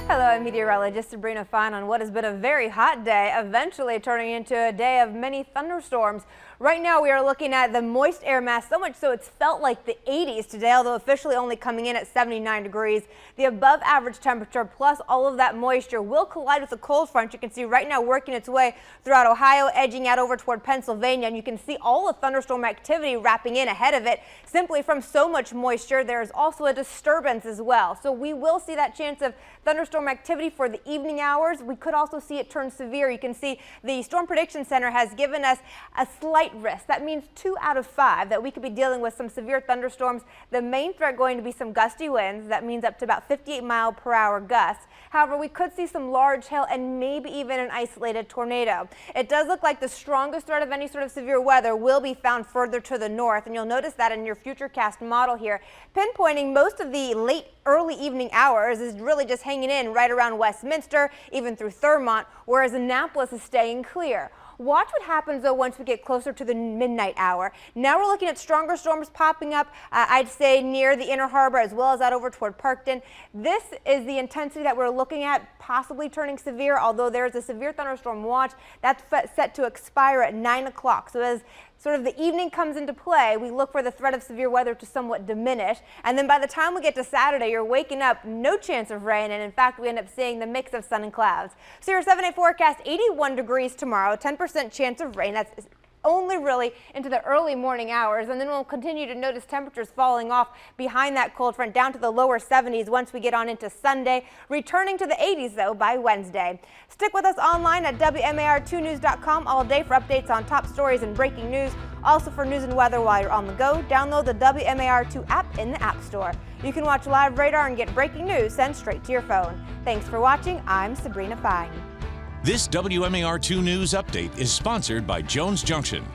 Hello, I'm meteorologist Sabrina Fine on what has been a very hot day, eventually turning into a day of many thunderstorms. Right now we are looking at the moist air mass, so much so it's felt like the 80s today, although officially only coming in at 79 degrees. The above average temperature plus all of that moisture will collide with a cold front. You can see right now working its way throughout Ohio, edging out over toward Pennsylvania, and you can see all the thunderstorm activity wrapping in ahead of it. Simply from so much moisture, there is also a disturbance as well. So we will see that chance of thunderstorm activity for the evening hours. We could also see it turn severe. You can see the Storm Prediction Center has given us a slight risk. That means 2 out of 5 that we could be dealing with some severe thunderstorms. The main threat going to be some gusty winds. That means up to about 58-mile-per-hour gusts. However, we could see some large hail and maybe even an isolated tornado. It does look like the strongest threat of any sort of severe weather will be found further to the north, and you'll notice that in your FUTURECAST model here. Pinpointing most of the late early evening hours is really just hanging in right around Westminster, even through Thurmont, whereas Annapolis is staying clear. Watch what happens though once we get closer to the midnight hour. Now we're looking at stronger storms popping up, I'd say near the Inner Harbor as well as out over toward Parkton. This is the intensity that we're looking at, possibly turning severe, although there's a severe thunderstorm watch that's set to expire at 9 o'clock. So as sort of the evening comes into play, we look for the threat of severe weather to somewhat diminish. And then by the time we get to Saturday, you're waking up no chance of rain. And in fact, we end up seeing the mix of sun and clouds. So your 7-day forecast, 81 degrees tomorrow, 10% chance of rain. That's only really into the early morning hours, and then we'll continue to notice temperatures falling off behind that cold front down to the lower 70s once we get on into Sunday, returning to the 80s though by Wednesday. Stick with us online at WMAR2news.com all day for updates on top stories and breaking news. Also for news and weather while you're on the go, download the WMAR2 app in the App Store. You can watch live radar and get breaking news sent straight to your phone. Thanks for watching. I'm Sabrina Fine. This WMAR2 News Update is sponsored by Jones Junction.